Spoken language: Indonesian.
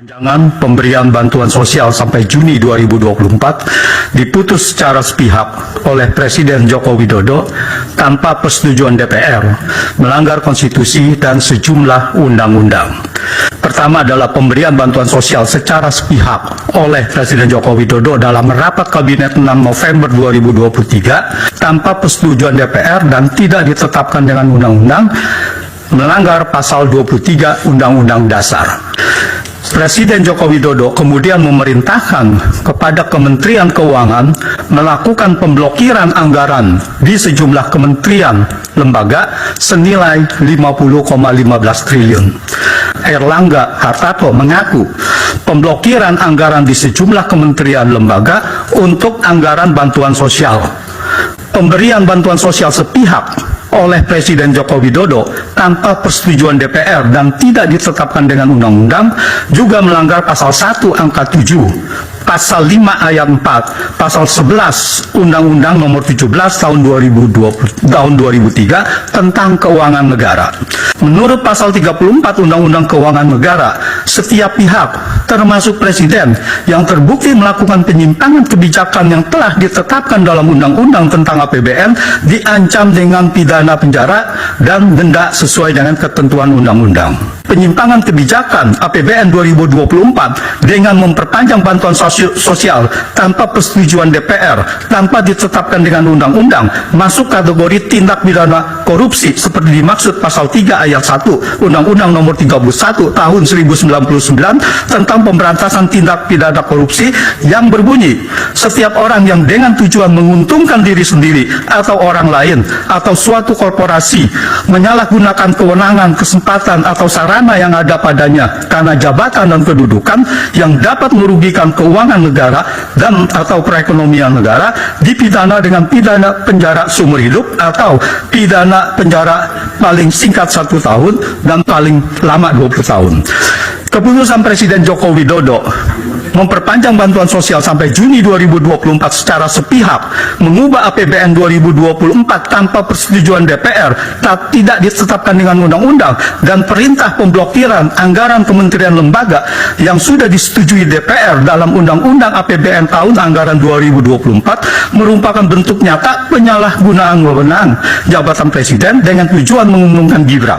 Perpanjangan pemberian bantuan sosial sampai Juni 2024 diputus secara sepihak oleh Presiden Joko Widodo tanpa persetujuan DPR, melanggar konstitusi dan sejumlah undang-undang. Pertama adalah pemberian bantuan sosial secara sepihak oleh Presiden Joko Widodo dalam rapat Kabinet 6 November 2023 tanpa persetujuan DPR dan tidak ditetapkan dengan undang-undang, melanggar pasal 23 Undang-Undang Dasar. Presiden Joko Widodo kemudian memerintahkan kepada Kementerian Keuangan melakukan pemblokiran anggaran di sejumlah kementerian lembaga senilai 50,15 triliun. Erlangga Hartarto mengaku pemblokiran anggaran di sejumlah kementerian lembaga untuk anggaran bantuan sosial. Pemberian bantuan sosial sepihak oleh Presiden Joko Widodo tanpa persetujuan DPR dan tidak ditetapkan dengan undang-undang juga melanggar pasal 1 angka 7, pasal 5 ayat 4, pasal 11 Undang-Undang nomor 17 tahun 2003 tentang keuangan negara. Menurut pasal 34 Undang-Undang Keuangan Negara, setiap pihak termasuk Presiden yang terbukti melakukan penyimpangan kebijakan yang telah ditetapkan dalam Undang-Undang tentang APBN diancam dengan pidana penjara dan denda sesuai dengan ketentuan undang-undang. Penyimpangan kebijakan APBN 2024 dengan memperpanjang bantuan sosial tanpa persetujuan DPR, tanpa ditetapkan dengan undang-undang, masuk kategori tindak pidana korupsi seperti dimaksud pasal 3 ayat 1 Undang-Undang nomor 31 tahun 1999 tentang pemberantasan tindak pidana korupsi yang berbunyi, setiap orang yang dengan tujuan menguntungkan diri sendiri atau orang lain atau suatu korporasi menyalahgunakan kewenangan, kesempatan atau sarana yang ada padanya karena jabatan dan kedudukan yang dapat merugikan keuangan negara dan atau perekonomian negara dipidana dengan pidana penjara seumur hidup atau pidana penjara paling singkat 1 tahun dan paling lama 20 tahun. Keputusan Presiden Joko Widodo memperpanjang bantuan sosial sampai Juni 2024 secara sepihak, mengubah APBN 2024 tanpa persetujuan DPR, tidak ditetapkan dengan undang-undang, dan perintah pemblokiran anggaran kementerian lembaga yang sudah disetujui DPR dalam Undang-Undang APBN tahun anggaran 2024 merupakan bentuk nyata penyalahgunaan wewenang jabatan Presiden dengan tujuan menguntungkan Gibran.